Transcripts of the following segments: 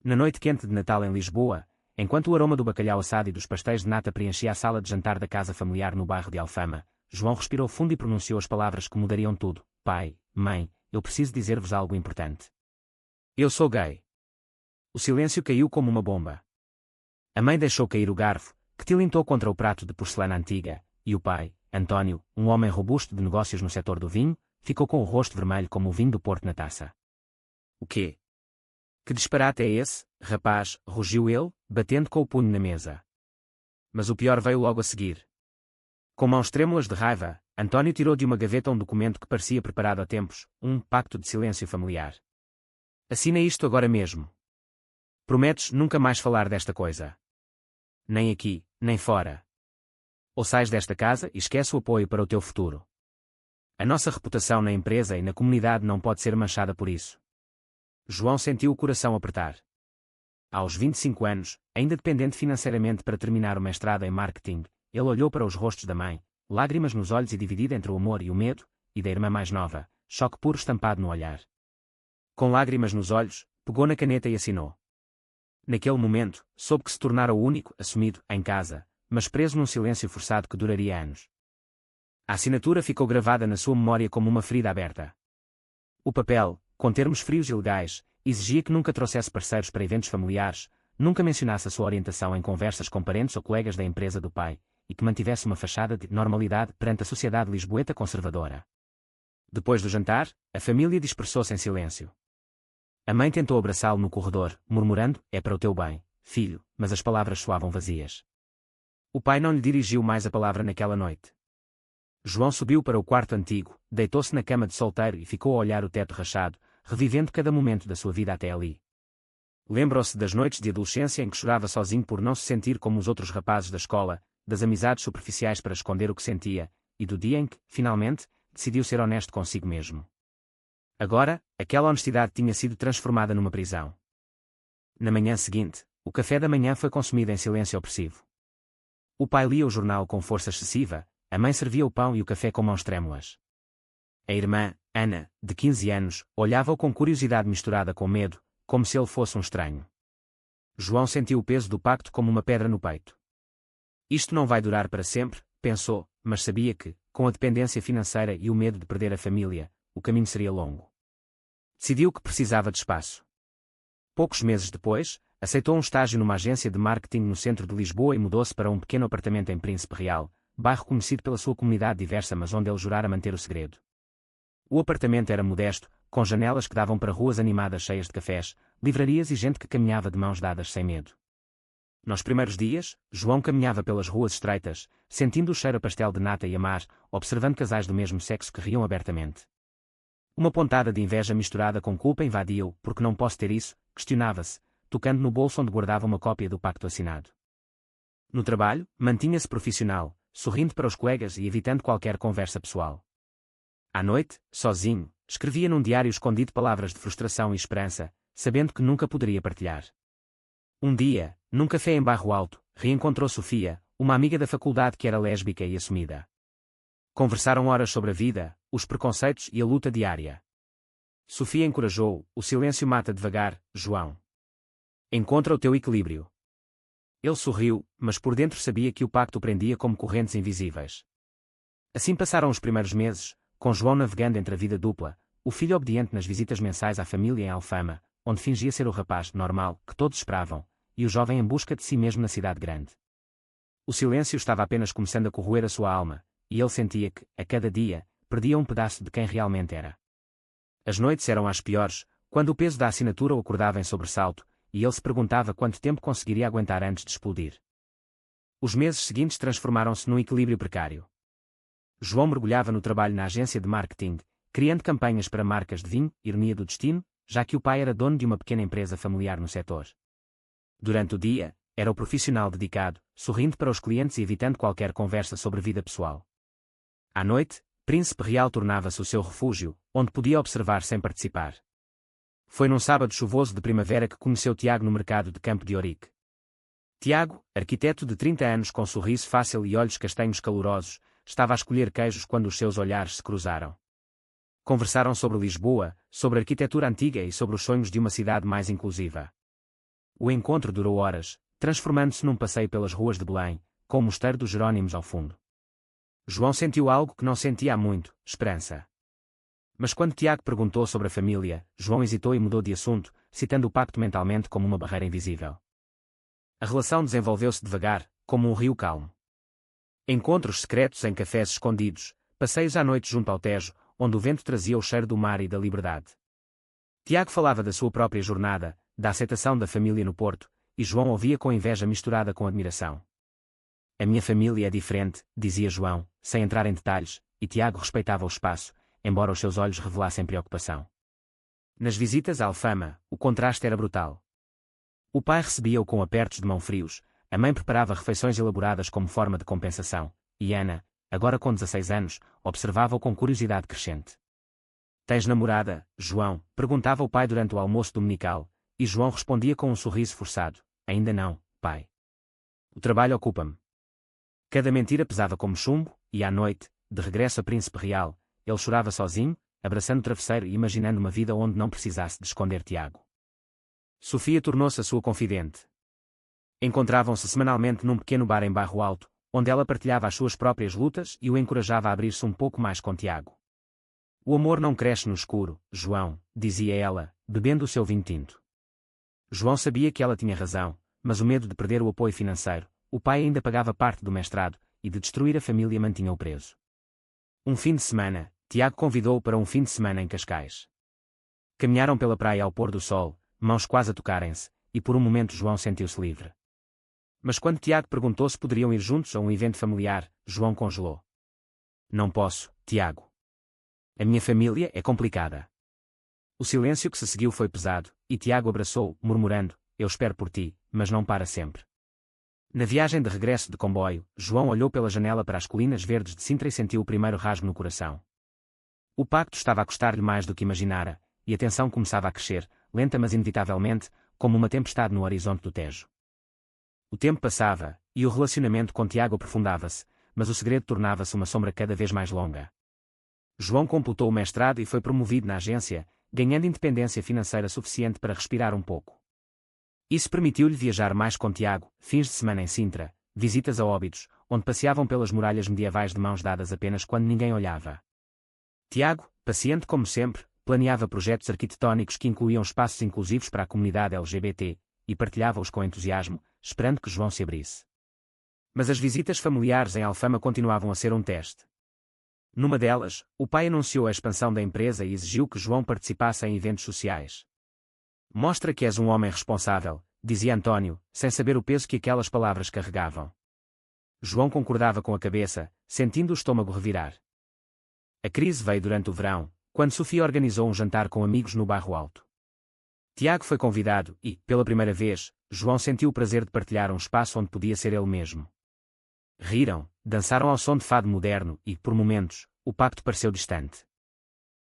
Na noite quente de Natal em Lisboa, enquanto o aroma do bacalhau assado e dos pastéis de nata preenchia a sala de jantar da casa familiar no bairro de Alfama, João respirou fundo e pronunciou as palavras que mudariam tudo. Pai, mãe, eu preciso dizer-vos algo importante. Eu sou gay. O silêncio caiu como uma bomba. A mãe deixou cair o garfo, que tilintou contra o prato de porcelana antiga, e o pai, António, um homem robusto de negócios no setor do vinho, ficou com o rosto vermelho como o vinho do Porto na taça. O quê? Que disparate é esse, rapaz? Rugiu ele, batendo com o punho na mesa. Mas o pior veio logo a seguir. Com mãos trêmulas de raiva, António tirou de uma gaveta um documento que parecia preparado há tempos, um pacto de silêncio familiar. Assina isto agora mesmo. Prometes nunca mais falar desta coisa. Nem aqui, nem fora. Ou sais desta casa e esquece o apoio para o teu futuro. A nossa reputação na empresa e na comunidade não pode ser manchada por isso. João sentiu o coração apertar. Aos 25 anos, ainda dependente financeiramente para terminar o mestrado em marketing, ele olhou para os rostos da mãe, lágrimas nos olhos e dividida entre o amor e o medo, e da irmã mais nova, choque puro estampado no olhar. Com lágrimas nos olhos, pegou na caneta e assinou. Naquele momento, soube que se tornara o único, assumido, em casa, mas preso num silêncio forçado que duraria anos. A assinatura ficou gravada na sua memória como uma ferida aberta. O papel, com termos frios e legais, exigia que nunca trouxesse parceiros para eventos familiares, nunca mencionasse a sua orientação em conversas com parentes ou colegas da empresa do pai, e que mantivesse uma fachada de normalidade perante a sociedade lisboeta conservadora. Depois do jantar, a família dispersou-se em silêncio. A mãe tentou abraçá-lo no corredor, murmurando, é para o teu bem, filho, mas as palavras soavam vazias. O pai não lhe dirigiu mais a palavra naquela noite. João subiu para o quarto antigo, deitou-se na cama de solteiro e ficou a olhar o teto rachado, revivendo cada momento da sua vida até ali. Lembrou-se das noites de adolescência em que chorava sozinho por não se sentir como os outros rapazes da escola, das amizades superficiais para esconder o que sentia, e do dia em que, finalmente, decidiu ser honesto consigo mesmo. Agora, aquela honestidade tinha sido transformada numa prisão. Na manhã seguinte, o café da manhã foi consumido em silêncio opressivo. O pai lia o jornal com força excessiva, a mãe servia o pão e o café com mãos trêmulas. A irmã, Ana, de 15 anos, olhava-o com curiosidade misturada com medo, como se ele fosse um estranho. João sentiu o peso do pacto como uma pedra no peito. Isto não vai durar para sempre, pensou, mas sabia que, com a dependência financeira e o medo de perder a família, o caminho seria longo. Decidiu que precisava de espaço. Poucos meses depois, aceitou um estágio numa agência de marketing no centro de Lisboa e mudou-se para um pequeno apartamento em Príncipe Real, bairro conhecido pela sua comunidade diversa mas onde ele jurara manter o segredo. O apartamento era modesto, com janelas que davam para ruas animadas cheias de cafés, livrarias e gente que caminhava de mãos dadas sem medo. Nos primeiros dias, João caminhava pelas ruas estreitas, sentindo o cheiro a pastel de nata e a mar, observando casais do mesmo sexo que riam abertamente. Uma pontada de inveja misturada com culpa invadia-o, porque não posso ter isso, questionava-se, tocando no bolso onde guardava uma cópia do pacto assinado. No trabalho, mantinha-se profissional, sorrindo para os colegas e evitando qualquer conversa pessoal. À noite, sozinho, escrevia num diário escondido palavras de frustração e esperança, sabendo que nunca poderia partilhar. Um dia, num café em Bairro Alto, reencontrou Sofia, uma amiga da faculdade que era lésbica e assumida. Conversaram horas sobre a vida, os preconceitos e a luta diária. Sofia encorajou-o, o silêncio mata devagar, João. Encontra o teu equilíbrio. Ele sorriu, mas por dentro sabia que o pacto o prendia como correntes invisíveis. Assim passaram os primeiros meses, com João navegando entre a vida dupla, o filho obediente nas visitas mensais à família em Alfama, onde fingia ser o rapaz normal que todos esperavam, e o jovem em busca de si mesmo na cidade grande. O silêncio estava apenas começando a corroer a sua alma, e ele sentia que, a cada dia, perdia um pedaço de quem realmente era. As noites eram as piores, quando o peso da assinatura o acordava em sobressalto, e ele se perguntava quanto tempo conseguiria aguentar antes de explodir. Os meses seguintes transformaram-se num equilíbrio precário. João mergulhava no trabalho na agência de marketing, criando campanhas para marcas de vinho, ironia do destino, já que o pai era dono de uma pequena empresa familiar no setor. Durante o dia, era o profissional dedicado, sorrindo para os clientes e evitando qualquer conversa sobre vida pessoal. À noite, Príncipe Real tornava-se o seu refúgio, onde podia observar sem participar. Foi num sábado chuvoso de primavera que conheceu Tiago no mercado de Campo de Ourique. Tiago, arquiteto de 30 anos com sorriso fácil e olhos castanhos calorosos, estava a escolher queijos quando os seus olhares se cruzaram. Conversaram sobre Lisboa, sobre a arquitetura antiga e sobre os sonhos de uma cidade mais inclusiva. O encontro durou horas, transformando-se num passeio pelas ruas de Belém, com o mosteiro dos Jerônimos ao fundo. João sentiu algo que não sentia há muito: esperança. Mas quando Tiago perguntou sobre a família, João hesitou e mudou de assunto, citando o pacto mentalmente como uma barreira invisível. A relação desenvolveu-se devagar, como um rio calmo. Encontros secretos em cafés escondidos, passeios à noite junto ao Tejo, onde o vento trazia o cheiro do mar e da liberdade. Tiago falava da sua própria jornada, da aceitação da família no Porto, e João ouvia com inveja misturada com admiração. A minha família é diferente, dizia João, sem entrar em detalhes, e Tiago respeitava o espaço, embora os seus olhos revelassem preocupação. Nas visitas à Alfama, o contraste era brutal. O pai recebia-o com apertos de mão frios, a mãe preparava refeições elaboradas como forma de compensação, e Ana, agora com 16 anos, observava-o com curiosidade crescente. Tens namorada, João? Perguntava o pai durante o almoço dominical, e João respondia com um sorriso forçado: ainda não, pai. O trabalho ocupa-me. Cada mentira pesava como chumbo, e à noite, de regresso a Príncipe Real, ele chorava sozinho, abraçando o travesseiro e imaginando uma vida onde não precisasse de esconder Tiago. Sofia tornou-se a sua confidente. Encontravam-se semanalmente num pequeno bar em Bairro Alto, onde ela partilhava as suas próprias lutas e o encorajava a abrir-se um pouco mais com Tiago. O amor não cresce no escuro, João, dizia ela, bebendo o seu vinho tinto. João sabia que ela tinha razão, mas o medo de perder o apoio financeiro, o pai ainda pagava parte do mestrado, e de destruir a família mantinha-o preso. Um fim de semana, Tiago convidou-o para um fim de semana em Cascais. Caminharam pela praia ao pôr do sol, mãos quase a tocarem-se, e por um momento João sentiu-se livre. Mas quando Tiago perguntou se poderiam ir juntos a um evento familiar, João congelou. Não posso, Tiago. A minha família é complicada. O silêncio que se seguiu foi pesado, e Tiago abraçou-o, murmurando: eu espero por ti, mas não para sempre. Na viagem de regresso de comboio, João olhou pela janela para as colinas verdes de Sintra e sentiu o primeiro rasgo no coração. O pacto estava a custar-lhe mais do que imaginara, e a tensão começava a crescer, lenta mas inevitavelmente, como uma tempestade no horizonte do Tejo. O tempo passava, e o relacionamento com Tiago aprofundava-se, mas o segredo tornava-se uma sombra cada vez mais longa. João completou o mestrado e foi promovido na agência, ganhando independência financeira suficiente para respirar um pouco. Isso permitiu-lhe viajar mais com Tiago, fins de semana em Sintra, visitas a Óbidos, onde passeavam pelas muralhas medievais de mãos dadas apenas quando ninguém olhava. Tiago, paciente como sempre, planeava projetos arquitetónicos que incluíam espaços inclusivos para a comunidade LGBT, e partilhava-os com entusiasmo, esperando que João se abrisse. Mas as visitas familiares em Alfama continuavam a ser um teste. Numa delas, o pai anunciou a expansão da empresa e exigiu que João participasse em eventos sociais. Mostra que és um homem responsável, dizia António, sem saber o peso que aquelas palavras carregavam. João concordava com a cabeça, sentindo o estômago revirar. A crise veio durante o verão, quando Sofia organizou um jantar com amigos no Bairro Alto. Tiago foi convidado e, pela primeira vez, João sentiu o prazer de partilhar um espaço onde podia ser ele mesmo. Riram, dançaram ao som de fado moderno e, por momentos, o pacto pareceu distante.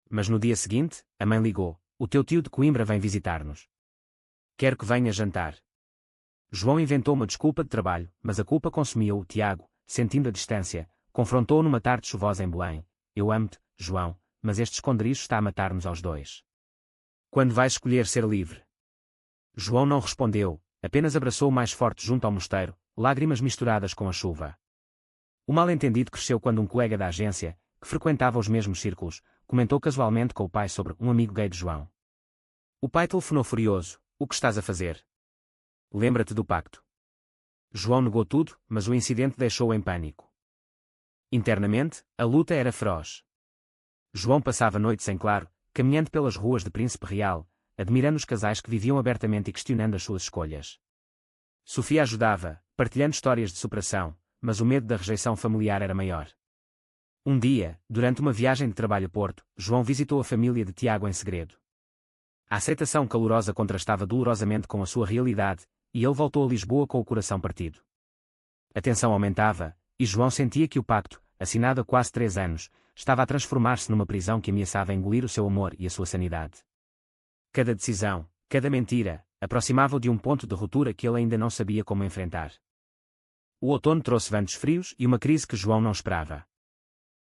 Mas no dia seguinte, a mãe ligou: o teu tio de Coimbra vem visitar-nos. Quero que venha jantar. João inventou uma desculpa de trabalho, mas a culpa consumia-o. Tiago, sentindo a distância, confrontou-o numa tarde chuvosa em Belém: eu amo-te, João, mas este esconderijo está a matar-nos aos dois. Quando vais escolher ser livre? João não respondeu, apenas abraçou-o mais forte junto ao mosteiro, lágrimas misturadas com a chuva. O mal-entendido cresceu quando um colega da agência, que frequentava os mesmos círculos, comentou casualmente com o pai sobre um amigo gay de João. O pai telefonou furioso: o que estás a fazer? Lembra-te do pacto. João negou tudo, mas o incidente deixou-o em pânico. Internamente, a luta era feroz. João passava noites em claro, caminhando pelas ruas de Príncipe Real, admirando os casais que viviam abertamente e questionando as suas escolhas. Sofia ajudava, partilhando histórias de superação, mas o medo da rejeição familiar era maior. Um dia, durante uma viagem de trabalho a Porto, João visitou a família de Tiago em segredo. A aceitação calorosa contrastava dolorosamente com a sua realidade, e ele voltou a Lisboa com o coração partido. A tensão aumentava, e João sentia que o pacto, assinado há quase 3 anos, estava a transformar-se numa prisão que ameaçava engolir o seu amor e a sua sanidade. Cada decisão, cada mentira, aproximava-o de um ponto de ruptura que ele ainda não sabia como enfrentar. O outono trouxe ventos frios e uma crise que João não esperava.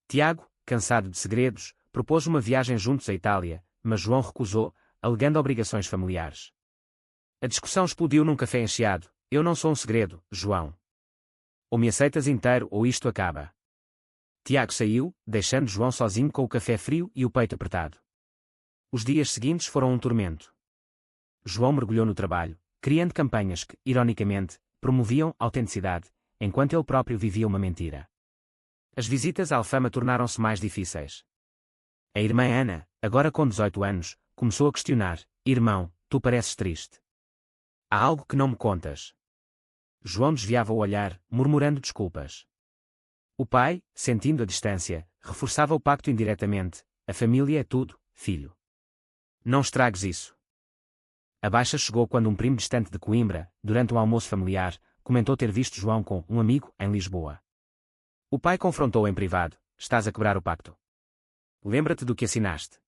Tiago, cansado de segredos, propôs uma viagem juntos à Itália, mas João recusou, alegando obrigações familiares. A discussão explodiu num café encheado. Eu não sou um segredo, João. Ou me aceitas inteiro ou isto acaba. Tiago saiu, deixando João sozinho com o café frio e o peito apertado. Os dias seguintes foram um tormento. João mergulhou no trabalho, criando campanhas que, ironicamente, promoviam autenticidade, enquanto ele próprio vivia uma mentira. As visitas à Alfama tornaram-se mais difíceis. A irmã Ana, agora com 18 anos, começou a questionar: irmão, tu pareces triste. Há algo que não me contas. João desviava o olhar, murmurando desculpas. O pai, sentindo a distância, reforçava o pacto indiretamente: a família é tudo, filho. Não estragues isso. A baixa chegou quando um primo distante de Coimbra, durante um almoço familiar, comentou ter visto João com um amigo em Lisboa. O pai confrontou-o em privado: estás a quebrar o pacto. Lembra-te do que assinaste.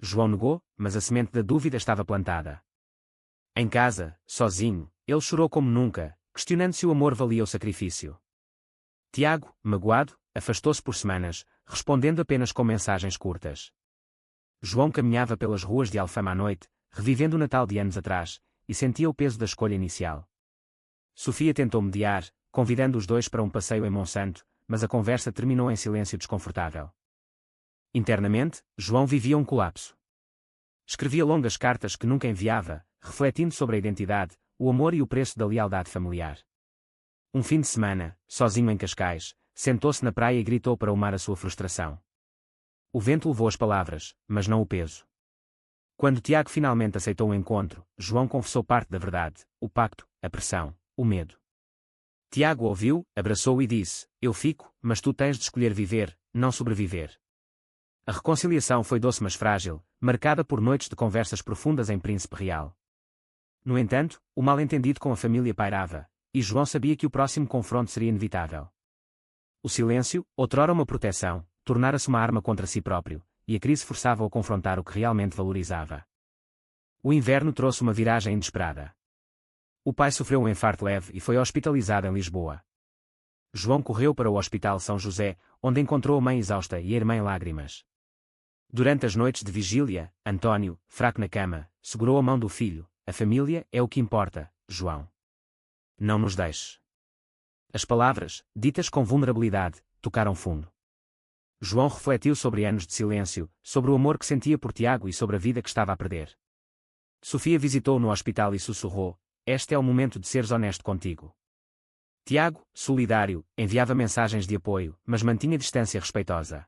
João negou, mas a semente da dúvida estava plantada. Em casa, sozinho, ele chorou como nunca, questionando se o amor valia o sacrifício. Tiago, magoado, afastou-se por semanas, respondendo apenas com mensagens curtas. João caminhava pelas ruas de Alfama à noite, revivendo o Natal de anos atrás, e sentia o peso da escolha inicial. Sofia tentou mediar, convidando os dois para um passeio em Monsanto, mas a conversa terminou em silêncio desconfortável. Internamente, João vivia um colapso. Escrevia longas cartas que nunca enviava, refletindo sobre a identidade, o amor e o preço da lealdade familiar. Um fim de semana, sozinho em Cascais, sentou-se na praia e gritou para o mar a sua frustração. O vento levou as palavras, mas não o peso. Quando Tiago finalmente aceitou o encontro, João confessou parte da verdade: o pacto, a pressão, o medo. Tiago ouviu, abraçou-o e disse: eu fico, mas tu tens de escolher viver, não sobreviver. A reconciliação foi doce mas frágil, marcada por noites de conversas profundas em Príncipe Real. No entanto, o mal-entendido com a família pairava, e João sabia que o próximo confronto seria inevitável. O silêncio, outrora uma proteção, tornara-se uma arma contra si próprio, e a crise forçava-o a confrontar o que realmente valorizava. O inverno trouxe uma viragem inesperada. O pai sofreu um infarto leve e foi hospitalizado em Lisboa. João correu para o Hospital São José, onde encontrou a mãe exausta e a irmã em lágrimas. Durante as noites de vigília, António, fraco na cama, segurou a mão do filho: a família é o que importa, João. Não nos deixes. As palavras, ditas com vulnerabilidade, tocaram fundo. João refletiu sobre anos de silêncio, sobre o amor que sentia por Tiago e sobre a vida que estava a perder. Sofia visitou-o no hospital e sussurrou: este é o momento de seres honesto contigo. Tiago, solidário, enviava mensagens de apoio, mas mantinha distância respeitosa.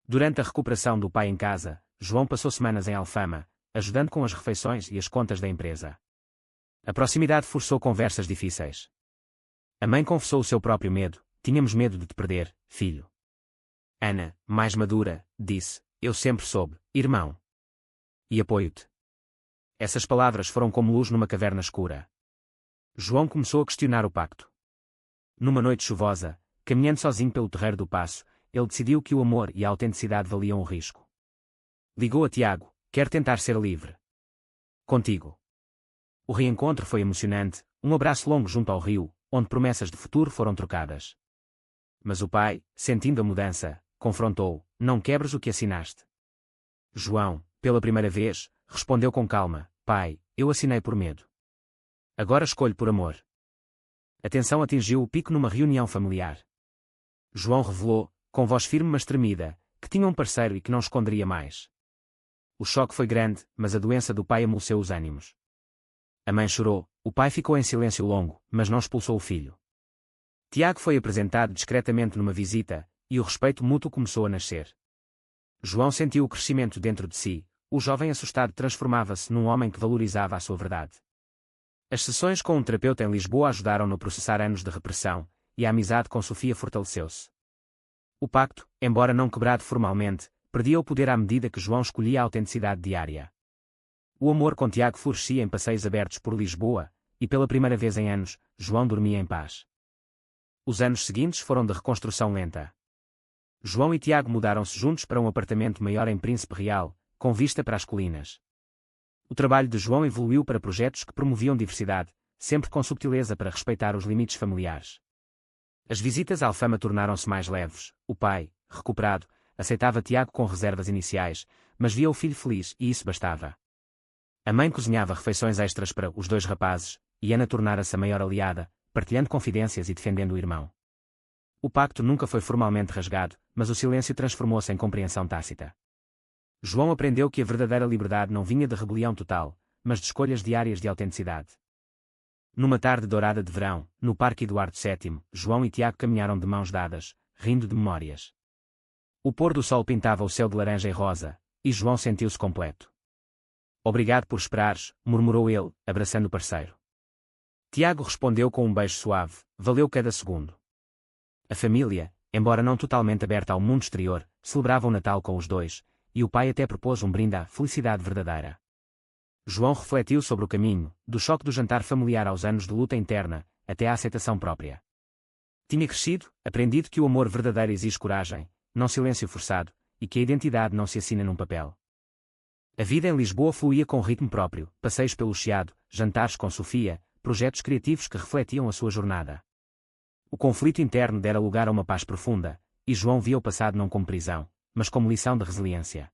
Durante a recuperação do pai em casa, João passou semanas em Alfama, ajudando com as refeições e as contas da empresa. A proximidade forçou conversas difíceis. A mãe confessou o seu próprio medo: tínhamos medo de te perder, filho. Ana, mais madura, disse: eu sempre soube, irmão. E apoio-te. Essas palavras foram como luz numa caverna escura. João começou a questionar o pacto. Numa noite chuvosa, caminhando sozinho pelo terreiro do Paço, ele decidiu que o amor e a autenticidade valiam o risco. Ligou a Tiago: quer tentar ser livre. Contigo. O reencontro foi emocionante, um abraço longo junto ao rio, onde promessas de futuro foram trocadas. Mas o pai, sentindo a mudança, confrontou-o: não quebres o que assinaste. João, pela primeira vez, respondeu com calma: pai, eu assinei por medo. Agora escolho por amor. A tensão atingiu o pico numa reunião familiar. João revelou, com voz firme mas tremida, que tinha um parceiro e que não esconderia mais. O choque foi grande, mas a doença do pai amoleceu os ânimos. A mãe chorou, o pai ficou em silêncio longo, mas não expulsou o filho. Tiago foi apresentado discretamente numa visita, e o respeito mútuo começou a nascer. João sentiu o crescimento dentro de si, o jovem assustado transformava-se num homem que valorizava a sua verdade. As sessões com um terapeuta em Lisboa ajudaram-no a processar anos de repressão, e a amizade com Sofia fortaleceu-se. O pacto, embora não quebrado formalmente, perdia o poder à medida que João escolhia a autenticidade diária. O amor com Tiago florescia em passeios abertos por Lisboa, e pela primeira vez em anos, João dormia em paz. Os anos seguintes foram de reconstrução lenta. João e Tiago mudaram-se juntos para um apartamento maior em Príncipe Real, com vista para as colinas. O trabalho de João evoluiu para projetos que promoviam diversidade, sempre com subtileza para respeitar os limites familiares. As visitas à Alfama tornaram-se mais leves. O pai, recuperado, aceitava Tiago com reservas iniciais, mas via o filho feliz e isso bastava. A mãe cozinhava refeições extras para os dois rapazes, e Ana tornara-se a maior aliada, partilhando confidências e defendendo o irmão. O pacto nunca foi formalmente rasgado, mas o silêncio transformou-se em compreensão tácita. João aprendeu que a verdadeira liberdade não vinha de rebelião total, mas de escolhas diárias de autenticidade. Numa tarde dourada de verão, no Parque Eduardo VII, João e Tiago caminharam de mãos dadas, rindo de memórias. O pôr do sol pintava o céu de laranja e rosa, e João sentiu-se completo. Obrigado por esperares, murmurou ele, abraçando o parceiro. Tiago respondeu com um beijo suave, valeu cada segundo. A família, embora não totalmente aberta ao mundo exterior, celebrava o Natal com os dois, e o pai até propôs um brinde à felicidade verdadeira. João refletiu sobre o caminho, do choque do jantar familiar aos anos de luta interna, até à aceitação própria. Tinha crescido, aprendido que o amor verdadeiro exige coragem, não silêncio forçado, e que a identidade não se assina num papel. A vida em Lisboa fluía com ritmo próprio, passeios pelo Chiado, jantares com Sofia, projetos criativos que refletiam a sua jornada. O conflito interno dera lugar a uma paz profunda, e João via o passado não como prisão, mas como lição de resiliência.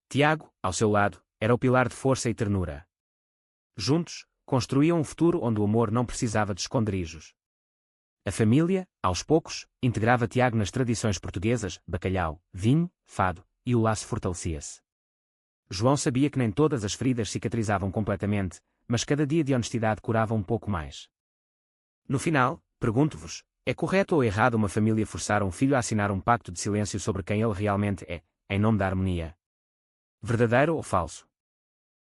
Tiago, ao seu lado, era o pilar de força e ternura. Juntos, construíam um futuro onde o amor não precisava de esconderijos. A família, aos poucos, integrava Tiago nas tradições portuguesas, bacalhau, vinho, fado, e o laço fortalecia-se. João sabia que nem todas as feridas cicatrizavam completamente, mas cada dia de honestidade curava um pouco mais. No final, pergunto-vos, é correto ou errado uma família forçar um filho a assinar um pacto de silêncio sobre quem ele realmente é, em nome da harmonia? Verdadeiro ou falso?